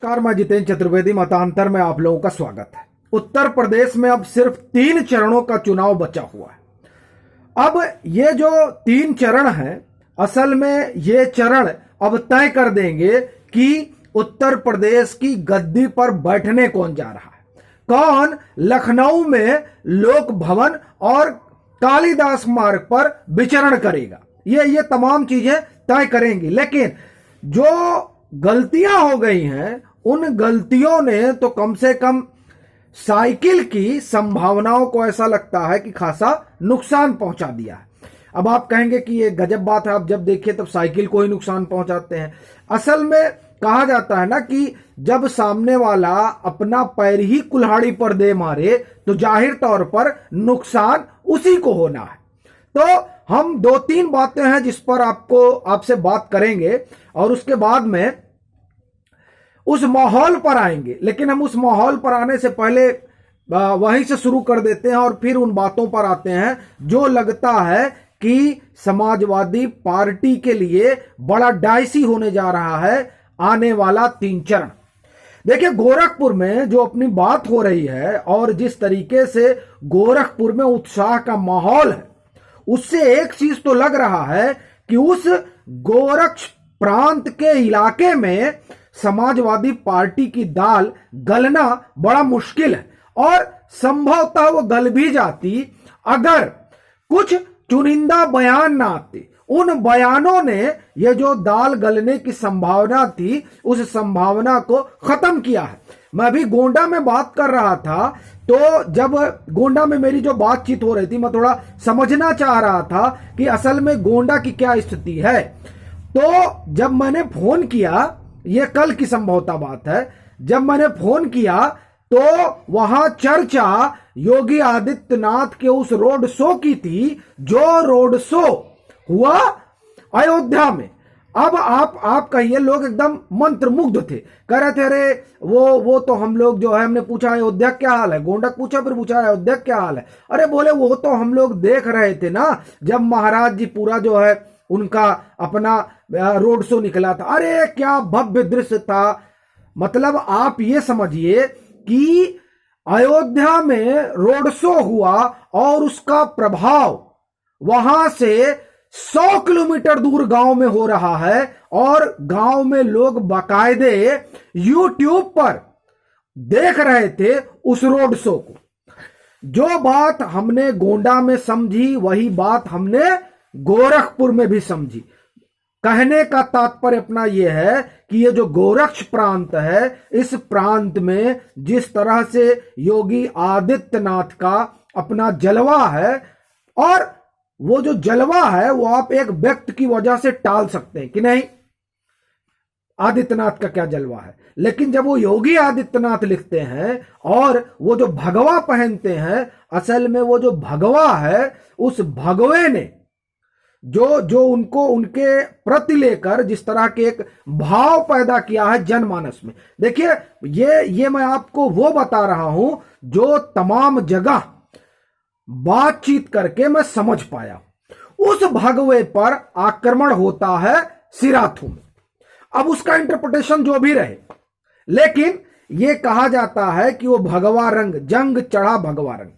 नमस्कार, मैं जितेंद्र चतुर्वेदी। मतांतर में आप लोगों का स्वागत है। उत्तर प्रदेश में अब सिर्फ 3 चरणों का चुनाव बचा हुआ है। अब ये जो 3 चरण हैं, असल में ये चरण अब तय कर देंगे कि उत्तर प्रदेश की गद्दी पर बैठने कौन जा रहा है, कौन लखनऊ में लोक भवन और कालिदास मार्ग पर विचरण करेगा। ये तमाम चीजें तय करेंगी। लेकिन जो गलतियां हो गई हैं, उन गलतियों ने तो कम से कम साइकिल की संभावनाओं को ऐसा लगता है कि खासा नुकसान पहुंचा दिया है। अब आप कहेंगे कि ये गजब बात है, आप जब देखिए तब साइकिल को ही नुकसान पहुंचाते हैं। असल में कहा जाता है ना कि जब सामने वाला अपना पैर ही कुल्हाड़ी पर दे मारे तो जाहिर तौर पर नुकसान उसी को होना है। तो हम 2-3 बातें हैं जिस पर आपसे बात करेंगे और उसके बाद में उस माहौल पर आएंगे। लेकिन हम उस माहौल पर आने से पहले वहीं से शुरू कर देते हैं और फिर उन बातों पर आते हैं जो लगता है कि समाजवादी पार्टी के लिए बड़ा डायसी होने जा रहा है आने वाला 3 चरण। देखिए, गोरखपुर में जो अपनी बात हो रही है और जिस तरीके से गोरखपुर में उत्साह का माहौल है, उससे एक चीज तो लग रहा है कि उस गोरक्ष प्रांत के इलाके में समाजवादी पार्टी की दाल गलना बड़ा मुश्किल है और संभवतः वो गल भी जाती अगर कुछ चुनिंदा बयान ना आते। उन बयानों ने ये जो दाल गलने की संभावना थी, उस संभावना को खत्म किया है। मैं अभी गोंडा में बात कर रहा था, तो जब गोंडा में मेरी जो बातचीत हो रही थी, मैं थोड़ा समझना चाह रहा था कि असल में गोंडा की क्या स्थिति है। तो जब मैंने फोन किया, ये कल की संभवतः बात है, जब मैंने फोन किया तो वहां चर्चा योगी आदित्यनाथ के उस रोड शो की थी, जो रोड शो हुआ अयोध्या में। अब आप कहिए, लोग एकदम मंत्रमुग्ध थे, कह रहे थे अरे वो तो हम लोग जो है, हमने पूछा अयोध्या क्या हाल है, गोंडा पूछा, फिर पूछा अयोध्या क्या हाल है। अरे बोले वो तो हम लोग देख रहे थे ना जब महाराज जी पूरा जो है उनका अपना रोड शो निकला था। अरे क्या भव्य दृश्य था। मतलब आप ये समझिए कि अयोध्या में रोड शो हुआ और उसका प्रभाव वहां से 100 किलोमीटर दूर गांव में हो रहा है और गांव में लोग बाकायदे यूट्यूब पर देख रहे थे उस रोड शो को। जो बात हमने गोंडा में समझी, वही बात हमने गोरखपुर में भी समझी। कहने का तात्पर्य अपना यह है कि ये जो गोरक्ष प्रांत है, इस प्रांत में जिस तरह से योगी आदित्यनाथ का अपना जलवा है, और वो जो जलवा है वो आप एक व्यक्ति की वजह से टाल सकते हैं कि नहीं आदित्यनाथ का क्या जलवा है, लेकिन जब वो योगी आदित्यनाथ लिखते हैं और वो जो भगवा पहनते हैं, असल में वो जो भगवा है, उस भगवे ने जो उनको उनके प्रति लेकर जिस तरह के एक भाव पैदा किया है जनमानस में। देखिए, ये मैं आपको वो बता रहा हूं जो तमाम जगह बातचीत करके मैं समझ पाया। उस भगवे पर आक्रमण होता है सिराथू में। अब उसका इंटरप्रिटेशन जो भी रहे, लेकिन यह कहा जाता है कि वो भगवा रंग, जंग चढ़ा भगवा रंग।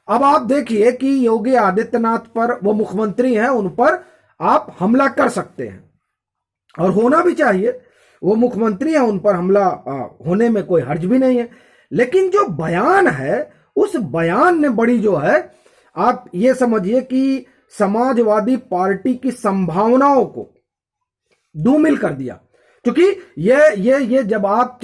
अब आप देखिए कि योगी आदित्यनाथ पर, वो मुख्यमंत्री हैं, उन पर आप हमला कर सकते हैं और होना भी चाहिए। वो मुख्यमंत्री हैं, उन पर हमला होने में कोई हर्ज भी नहीं है। लेकिन जो बयान है, उस बयान ने बड़ी जो है, आप ये समझिए कि समाजवादी पार्टी की संभावनाओं को धूमिल कर दिया। क्योंकि ये जब आप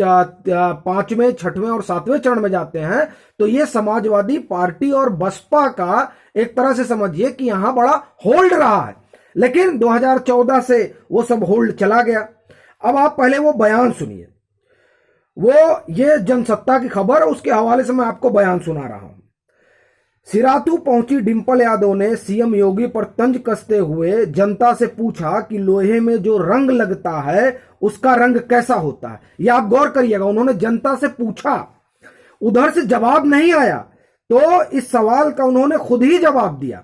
5वें, 6वें और 7वें चरण में जाते हैं तो ये समाजवादी पार्टी और बसपा का एक तरह से समझिए कि यहां बड़ा होल्ड रहा है। लेकिन 2014 से वो सब होल्ड चला गया। अब आप पहले वो बयान सुनिए। वो ये जनसत्ता की खबर, उसके हवाले से मैं आपको बयान सुना रहा हूं। सिराथू पहुंची डिंपल यादव ने सीएम योगी पर तंज कसते हुए जनता से पूछा कि लोहे में जो रंग लगता है उसका रंग कैसा होता है। यह आप गौर करिएगा, उन्होंने जनता से पूछा, उधर से जवाब नहीं आया, तो इस सवाल का उन्होंने खुद ही जवाब दिया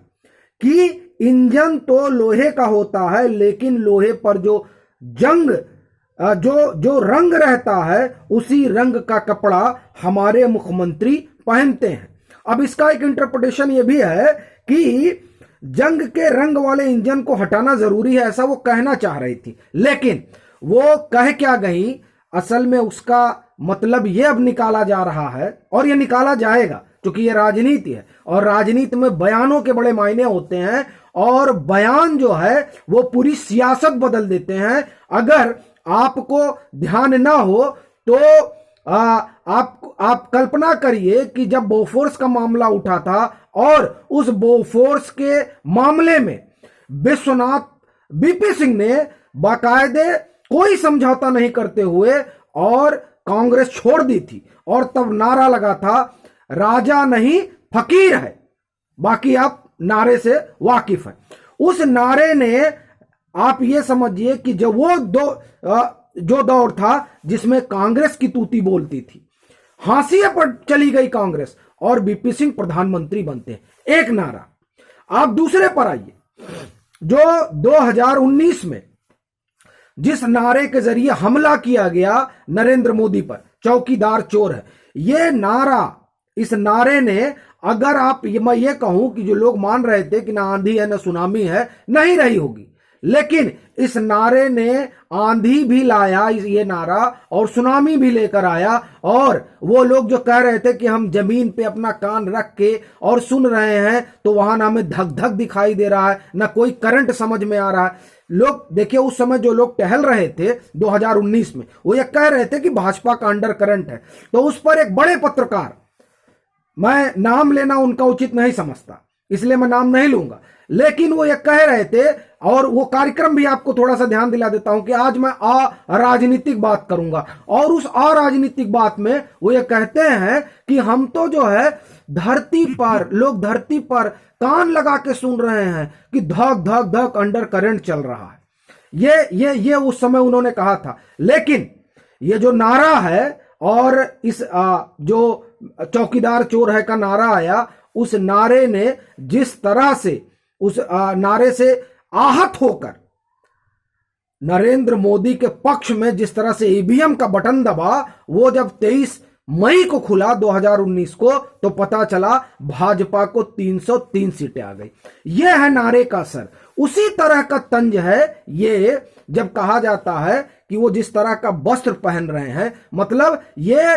कि इंजन तो लोहे का होता है, लेकिन लोहे पर जो जंग जो जो रंग रहता है उसी रंग का कपड़ा हमारे मुख्यमंत्री पहनते हैं। अब इसका एक इंटरप्रिटेशन ये भी है कि जंग के रंग वाले इंजन को हटाना जरूरी है, ऐसा वो कहना चाह रही थी, लेकिन वो कह क्या गई, असल में उसका मतलब ये अब निकाला जा रहा है और ये निकाला जाएगा, क्योंकि ये राजनीति है और राजनीति में बयानों के बड़े मायने होते हैं और बयान जो है वो पूरी सियासत बदल देते हैं। अगर आपको ध्यान ना हो तो आप कल्पना करिए कि जब बोफोर्स का मामला उठा था और उस बोफोर्स के मामले में विश्वनाथ बीपी सिंह ने बाकायदे कोई समझौता नहीं करते हुए और कांग्रेस छोड़ दी थी और तब नारा लगा था राजा नहीं फकीर है। बाकी आप नारे से वाकिफ हैं। उस नारे ने, आप ये समझिए कि जब वो जो दौर था जिसमें कांग्रेस की तूती बोलती थी, हाशिए पर चली गई कांग्रेस और बीपी सिंह प्रधानमंत्री बनते हैं, एक नारा। आप दूसरे पर आइए, जो 2019 में जिस नारे के जरिए हमला किया गया नरेंद्र मोदी पर, चौकीदार चोर है, ये नारा, इस नारे ने, अगर मैं ये कहूं कि जो लोग मान रहे थे कि ना आंधी है ना सुनामी है, नहीं रही होगी, लेकिन इस नारे ने आंधी भी लाया, ये नारा, और सुनामी भी लेकर आया। और वो लोग जो कह रहे थे कि हम जमीन पे अपना कान रख के और सुन रहे हैं तो वहां ना हमें धक धक दिखाई दे रहा है ना कोई करंट समझ में आ रहा है। लोग देखिए, उस समय जो लोग टहल रहे थे 2019 में, वो ये कह रहे थे कि भाजपा का अंडर करंट है। तो उस पर एक बड़े पत्रकार, मैं नाम लेना उनका उचित नहीं समझता इसलिए मैं नाम नहीं लूंगा, लेकिन वो ये कह रहे थे, और वो कार्यक्रम भी आपको थोड़ा सा ध्यान दिला देता हूं कि आज मैं अराजनीतिक बात करूंगा, और उस अराजनीतिक बात में वो ये कहते हैं कि हम तो जो है धरती पर, लोग धरती पर कान लगा के सुन रहे हैं कि धक धक धक अंडर करंट चल रहा है। ये उस समय उन्होंने कहा था। लेकिन ये जो नारा है और इस जो चौकीदार चोर है का नारा आया, उस नारे ने जिस तरह से, उस नारे से आहत होकर नरेंद्र मोदी के पक्ष में जिस तरह से ईवीएम का बटन दबा, वो जब 23 मई को खुला 2019 को, तो पता चला भाजपा को 303 सीटें आ गई। यह है नारे का असर। उसी तरह का तंज है ये जब कहा जाता है कि वो जिस तरह का वस्त्र पहन रहे हैं, मतलब ये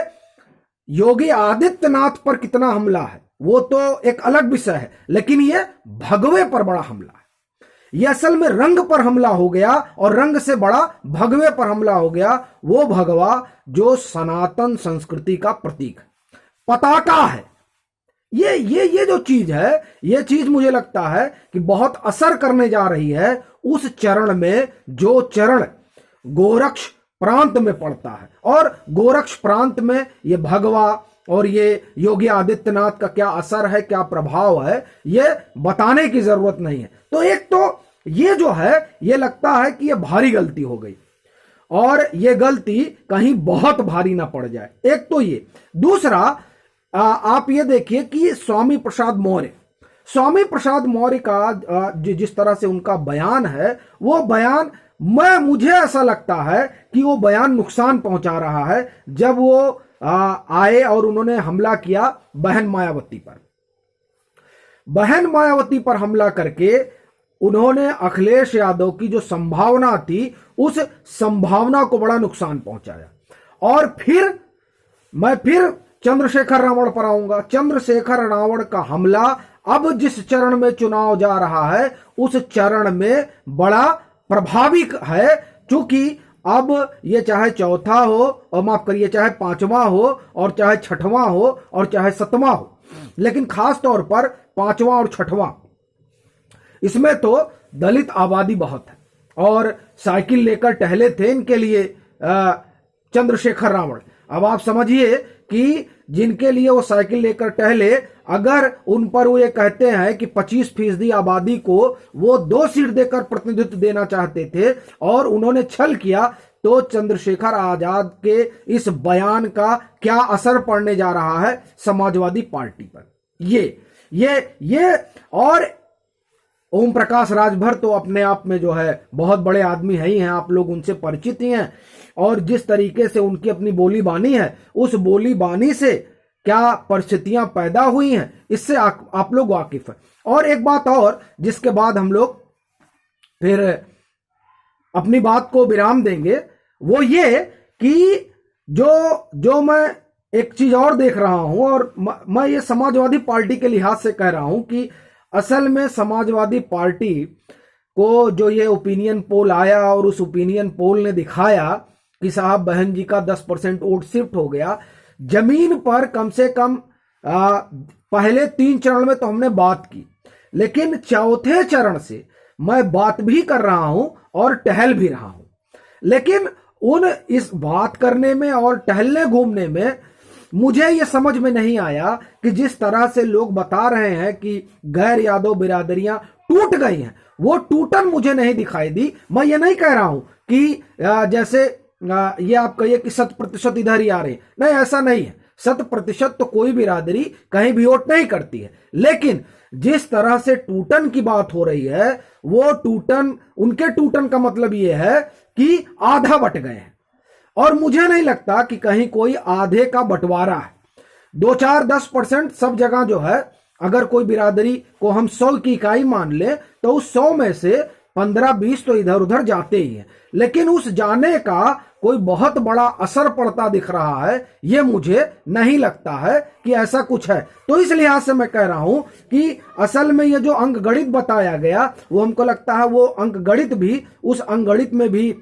योगी आदित्यनाथ पर कितना हमला है वो तो एक अलग विषय है, लेकिन ये भगवे पर बड़ा हमला है। ये असल में रंग पर हमला हो गया और रंग से बड़ा भगवे पर हमला हो गया। वो भगवा जो सनातन संस्कृति का प्रतीक है, पताका है। ये जो चीज है, ये चीज मुझे लगता है कि बहुत असर करने जा रही है उस चरण में जो चरण गोरक्ष प्रांत में पड़ता है। और गोरक्ष प्रांत में ये भगवा और ये योगी आदित्यनाथ का क्या असर है, क्या प्रभाव है, ये बताने की जरूरत नहीं है। तो एक तो ये जो है, ये लगता है कि ये भारी गलती हो गई और ये गलती कहीं बहुत भारी ना पड़ जाए, एक तो ये। दूसरा, आप ये देखिए कि स्वामी प्रसाद मौर्य का जिस तरह से उनका बयान है, वो बयान, मुझे ऐसा लगता है कि वो बयान नुकसान पहुंचा रहा है। जब वो आए और उन्होंने हमला किया बहन मायावती पर हमला करके उन्होंने अखिलेश यादव की जो संभावना थी, उस संभावना को बड़ा नुकसान पहुंचाया। और फिर मैं चंद्रशेखर रावण पर आऊंगा। चंद्रशेखर रावण का हमला अब जिस चरण में चुनाव जा रहा है, उस चरण में बड़ा प्रभावी है, क्योंकि अब ये चाहे चौथा हो, और माफ करिए, चाहे पांचवा हो और चाहे छठवां हो और चाहे सतवां हो, लेकिन खास तौर पर पांचवा और छठवां, इसमें तो दलित आबादी बहुत है। और साइकिल लेकर टहले थे इनके लिए चंद्रशेखर रावण। अब आप समझिए कि जिनके लिए वो साइकिल लेकर टहले, अगर उन पर वो ये कहते हैं कि 25% आबादी को वो 2 सीट देकर प्रतिनिधित्व देना चाहते थे और उन्होंने छल किया, तो चंद्रशेखर आजाद के इस बयान का क्या असर पड़ने जा रहा है समाजवादी पार्टी पर। ये और ओम प्रकाश राजभर तो अपने आप में जो है बहुत बड़े आदमी है ही हैं, आप लोग उनसे परिचित ही हैं। और जिस तरीके से उनकी अपनी बोली बानी है, उस बोली बानी से क्या परिस्थितियां पैदा हुई हैं, इससे आप लोग वाकिफ हैं। और एक बात और, जिसके बाद हम लोग फिर अपनी बात को विराम देंगे, वो ये कि जो मैं एक चीज और देख रहा हूं, और मैं ये समाजवादी पार्टी के लिहाज से कह रहा हूं कि असल में समाजवादी पार्टी को जो ये ओपिनियन पोल आया और उस ओपिनियन पोल ने दिखाया कि साहब बहन जी का 10% वोट शिफ्ट हो गया, जमीन पर कम से कम पहले 3 चरण में तो हमने बात की, लेकिन चौथे चरण से मैं बात भी कर रहा हूं और टहल भी रहा हूं। लेकिन इस बात करने में और टहलने घूमने में मुझे यह समझ में नहीं आया कि जिस तरह से लोग बता रहे हैं कि गैर यादव बिरादरियां टूट गई हैं, वो टूटन मुझे नहीं दिखाई दी। मैं ये नहीं कह रहा हूं कि जैसे ये आप कहिए कि 100% इधर ही आ रहे हैं, नहीं, ऐसा नहीं है। 100% तो कोई बिरादरी कहीं भी वोट नहीं करती है, लेकिन जिस तरह से टूटन की बात हो रही है, वो टूटन, उनके टूटन का मतलब ये है कि आधा बट गए हैं, और मुझे नहीं लगता कि कहीं कोई आधे का बंटवारा है। 2-4-10% सब जगह जो है, अगर कोई बिरादरी को हम 100 की इकाई मान ले तो उस 100 में से 15-20 तो इधर उधर जाते ही हैं, लेकिन उस जाने का कोई बहुत बड़ा असर पड़ता दिख रहा है, ये मुझे नहीं लगता है कि ऐसा कुछ है। तो इस लिहाज से मैं कह रहा हूं कि असल में ये जो अंकगणित बताया गया, वो हमको लगता है वो अंकगणित भी, उस अंकगणित में भी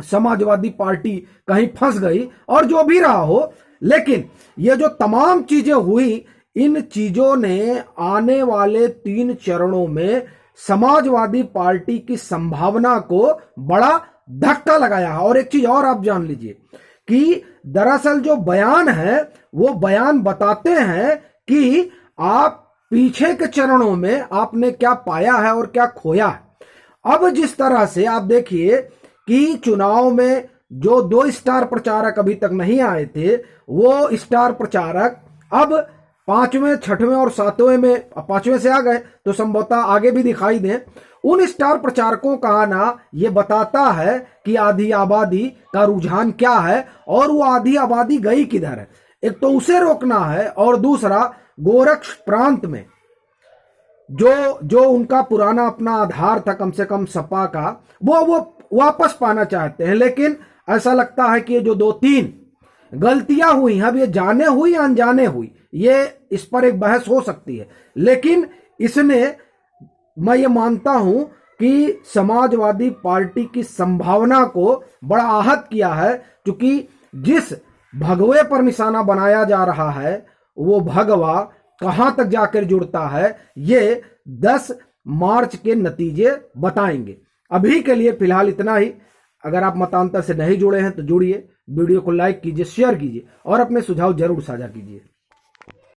समाजवादी पार्टी कहीं फंस गई, और जो भी रहा हो, लेकिन ये जो तमाम चीजें हुई, इन चीजों ने आने वाले 3 चरणों में समाजवादी पार्टी की संभावना को बड़ा धक्का लगाया है। और एक चीज और आप जान लीजिए कि दरअसल जो बयान है, वो बयान बताते हैं कि आप पीछे के चरणों में आपने क्या पाया है और क्या खोया है। अब जिस तरह से आप देखिए कि चुनाव में जो 2 स्टार प्रचारक अभी तक नहीं आए थे, वो स्टार प्रचारक अब 5वें, 6वें और 7वें में, 5वें से आ गए तो संभवतः आगे भी दिखाई दें। उन स्टार प्रचारकों का आना ये बताता है कि आधी आबादी का रुझान क्या है और वो आधी आबादी गई किधर है। एक तो उसे रोकना है, और दूसरा गोरक्ष प्रांत में जो उनका पुराना अपना आधार था, कम से कम सपा का, वो वापस पाना चाहते हैं। लेकिन ऐसा लगता है कि ये जो 2-3 गलतियां हुई हैं, अब ये जाने हुई या अनजाने हुई, ये इस पर एक बहस हो सकती है, लेकिन इसने, मैं ये मानता हूं कि समाजवादी पार्टी की संभावना को बड़ा आहत किया है, क्योंकि जिस भगवे पर निशाना बनाया जा रहा है, वो भगवा कहां तक जाकर जुड़ता है, ये 10 मार्च के नतीजे बताएंगे। अभी के लिए फिलहाल इतना ही। अगर आप मतांतर से नहीं जुड़े हैं तो जुड़िए, वीडियो को लाइक कीजिए, शेयर कीजिए और अपने सुझाव जरूर साझा कीजिए।